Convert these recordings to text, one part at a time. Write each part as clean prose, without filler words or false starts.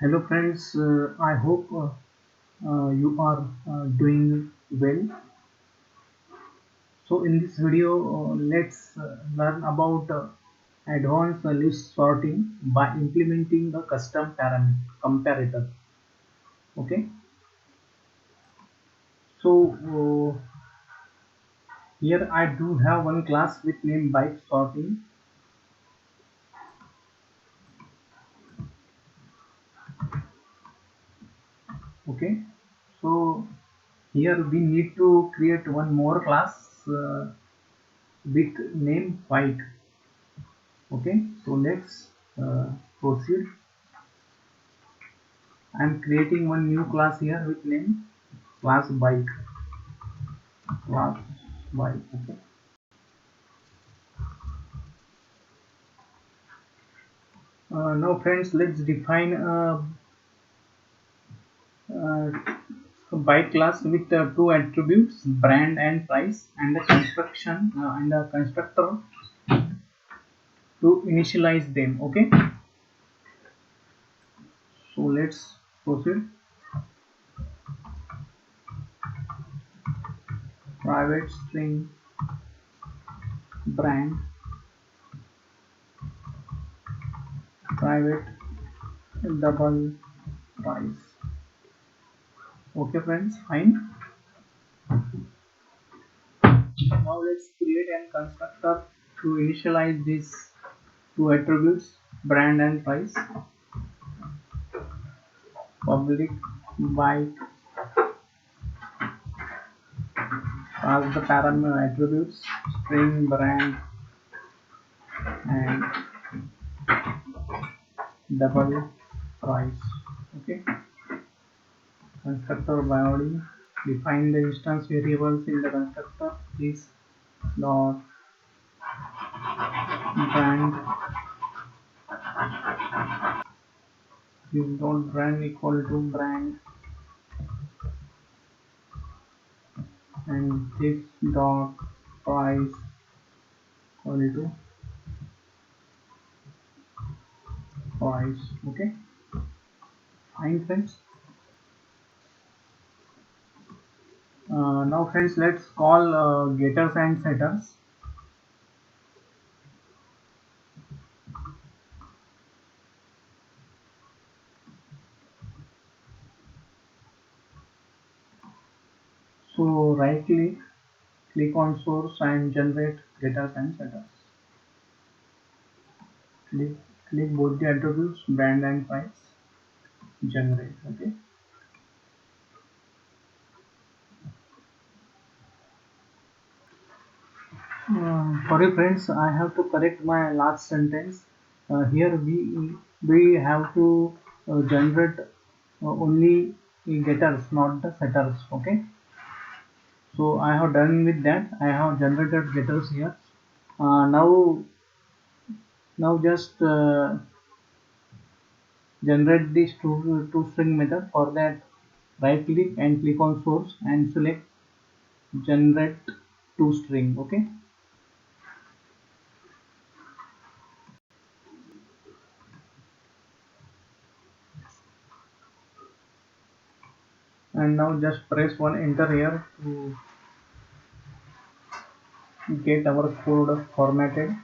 Hello friends, I hope you are doing well. So in this video, let's learn about advanced list sorting by implementing the custom parameter comparator. Okay, so here I do have one class with name byte sorting. Okay, so here we need to create one more class with name byte. Okay, so let's proceed. I am creating one new class here with name class bike. Class bike. Okay. Now friends, let's define uh, a bike class with two attributes, brand and price, and a construction and a constructor to initialize them. Okay. So let's proceed. Private string brand private double price. Okay friends, fine. Now let's create a constructor to initialize these two attributes, brand and price. Public byte pass the parameter attributes string brand and double price. Okay. Constructor body, define the instance variables in the constructor. Is dot brand is dot brand equal to brand and this dot price equal to price. Okay, fine friends. Now friends, let's call getters and setters. So right click on source and generate getters and setters. Click, click both the attributes brand and price, generate. Okay. Sorry friends, I have to correct my last sentence. Here we have to generate only getters, not the setters. Okay. So I have done with that. I have generated getters here. Now just generate this two string method. For that, right click and click on source and select generate two string. Okay. And now just press one enter here to get our code formatted.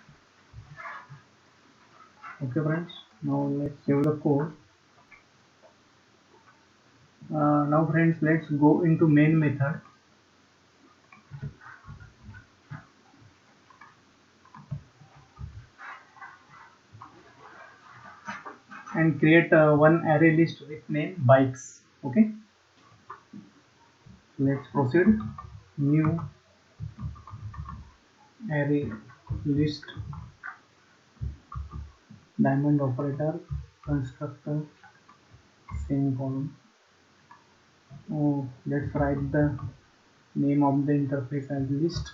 Okay friends, now let's save the code. Now friends, let's go into main method and create one array list with name bikes. Okay, let's proceed. New array list, diamond operator, constructor, semicolon. Oh, let's write the name of the interface as list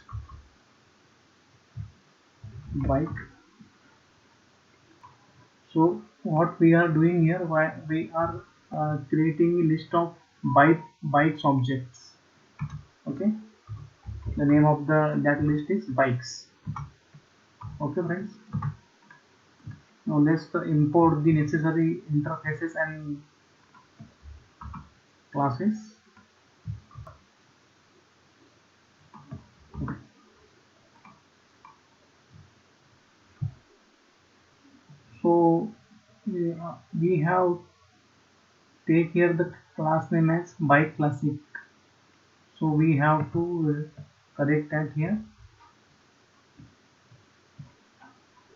bike. So what we are doing here, why we are creating a list of bikes objects. Okay, the name of that list is bikes. Okay friends, now let's import the necessary interfaces and classes. So we have take here the class name as bike classic. So we have to correct that here.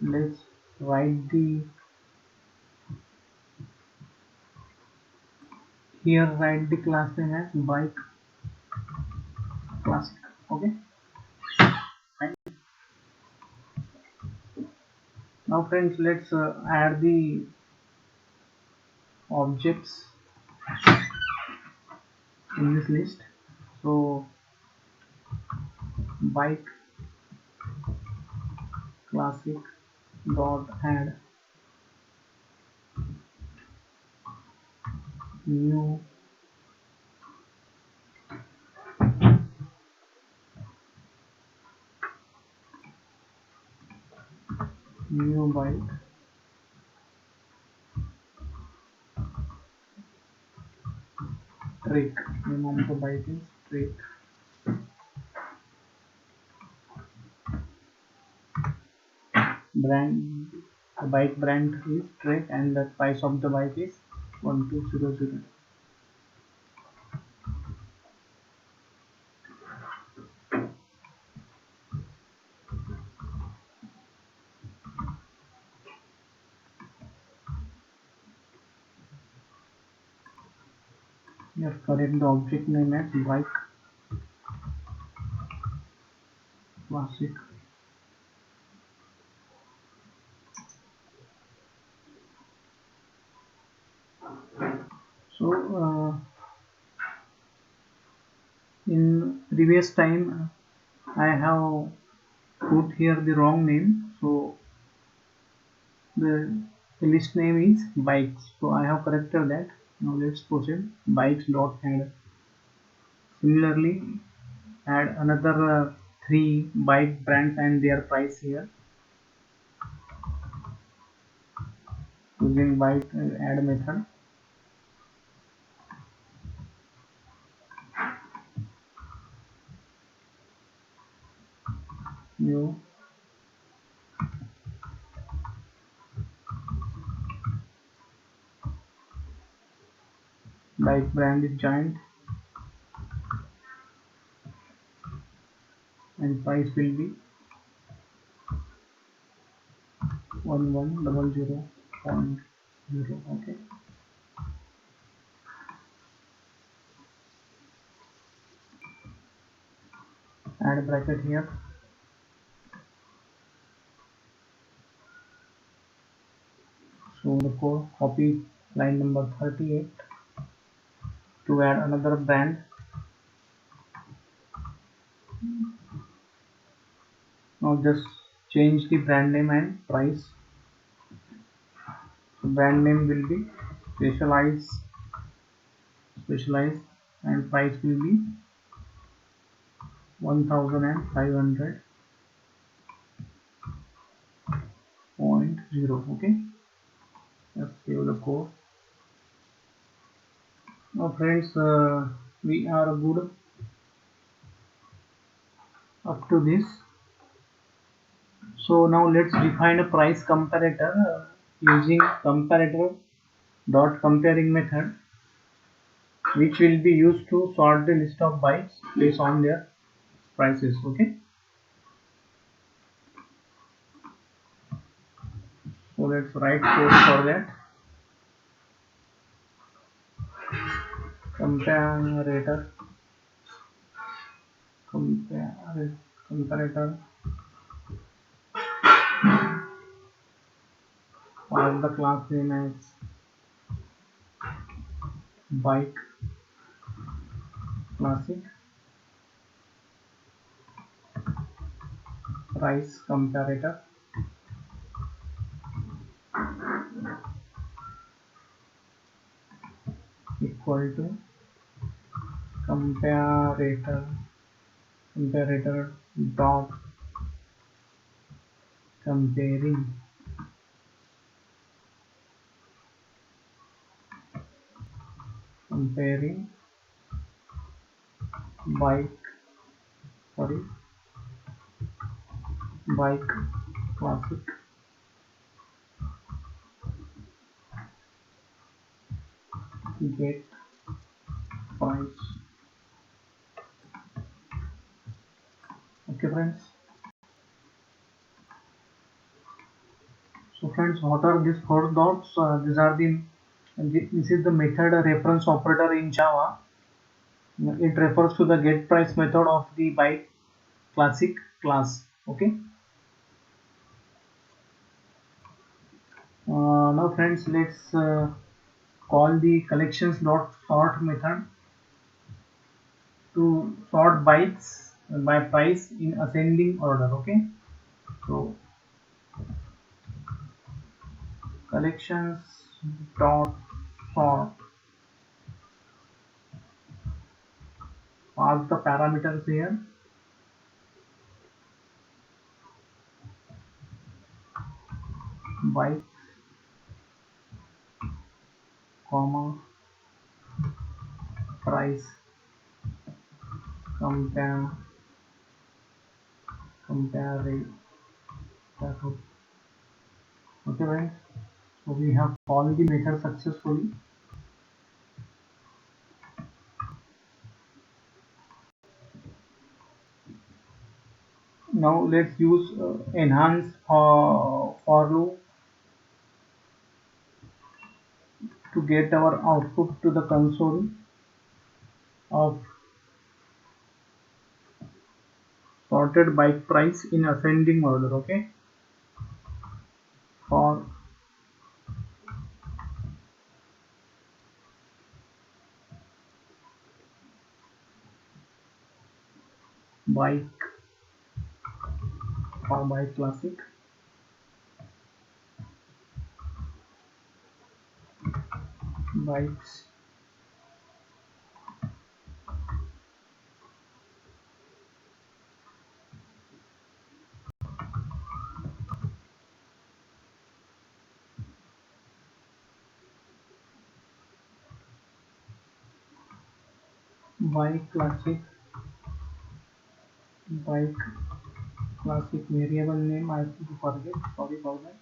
Let's write the here write the class name as bike classic. Okay. And now friends, let's add the objects in this list. So bike classic dot add new bike trick. Name of the bike is trick. Brand, the bike brand is trick and the price of the bike is 1200. Yes, correct the object name as bike classic. So in previous time I have put here the wrong name. So the list name is bikes. So I have corrected that. Now let's proceed. Bikes dot add. Similarly, add another three bike brands and their price here using bike add method. New bike brand is joined and price will be 1100.0. Okay. Add bracket here. So the code copy line number 38 to add another brand. Now just change the brand name and price. So brand name will be specialized and price will be 1500.0. Okay. Let's save the code. Now friends, we are good up to this. So now let's define a price comparator using comparator dot comparing method, which will be used to sort the list of bikes based on their prices. Okay. So let's write code for that. Comparator comparator pass the class name as bike classic, price comparator equal to comparator dot comparing comparing bike, sorry, bike classic, get price. Okay friends. So friends, what are these four dots? These are this is the method reference operator in Java. It refers to the get price method of the byte classic class. Okay. Now friends, let's call the collections dot sort method to sort bytes by price in ascending order. Okay. So collections dot sort, pass the parameters here, byte, comma, price, compare, compare. Okay friends, so we have called the method successfully. Now let's use enhance for loop to get our output to the console of sorted by price in ascending order. Okay, for bike, for bike classic, bikes, bike classic, bike classic variable name I forget, sorry about that.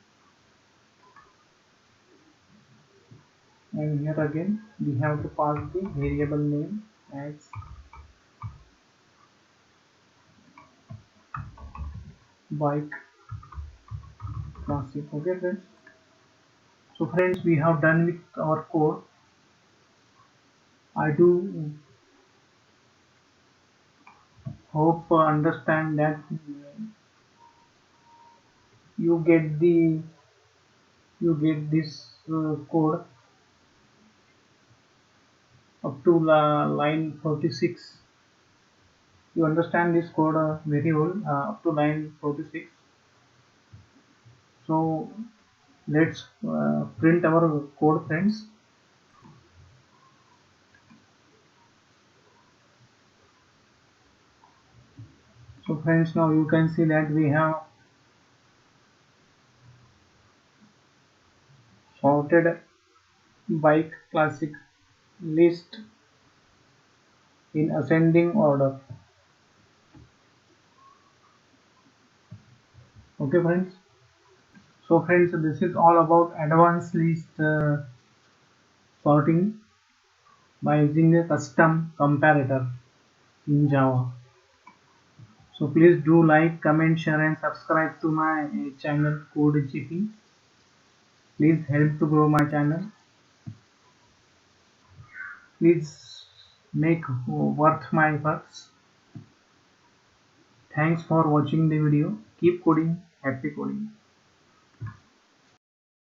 And here again we have to pass the variable name as bike classic. Okay friends, so friends, we have done with our code. I do hope understand that you get the you get this code up to line 46. You understand this code very well up to line 46. So let's print our code friends. So friends, now you can see that we have sorted bike classic list in ascending order. Okay friends, so friends, this is all about advanced list sorting by using a custom comparator in Java. So please do like, comment, share and subscribe to my channel Code GP. Please help to grow my channel. Please make worth my efforts. Thanks for watching the video. Keep coding. Happy coding.